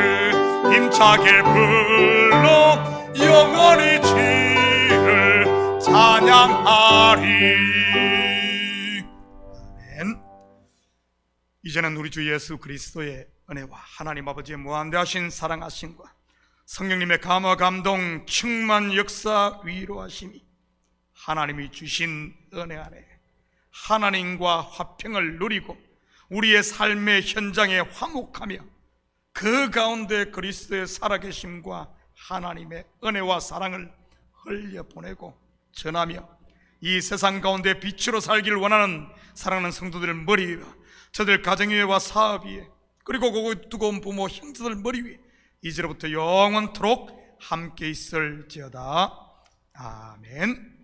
힘차게 불러 영원히 주를 찬양하리. 아멘. 이제는 우리 주 예수 그리스도의 은혜와 하나님 아버지의 무한대하신 사랑하심과 성령님의 감화 감동 충만 역사 위로하심이 하나님이 주신 은혜 안에 하나님과 화평을 누리고 우리의 삶의 현장에 화목하며 그 가운데 그리스도의 살아계심과 하나님의 은혜와 사랑을 흘려보내고 전하며 이 세상 가운데 빛으로 살기를 원하는 사랑하는 성도들의 머리 위에, 저들 가정 위에와 사업 위에, 그리고 그 두고온 부모 형제들 머리 위에 이제로부터 영원토록 함께 있을지어다. 아멘.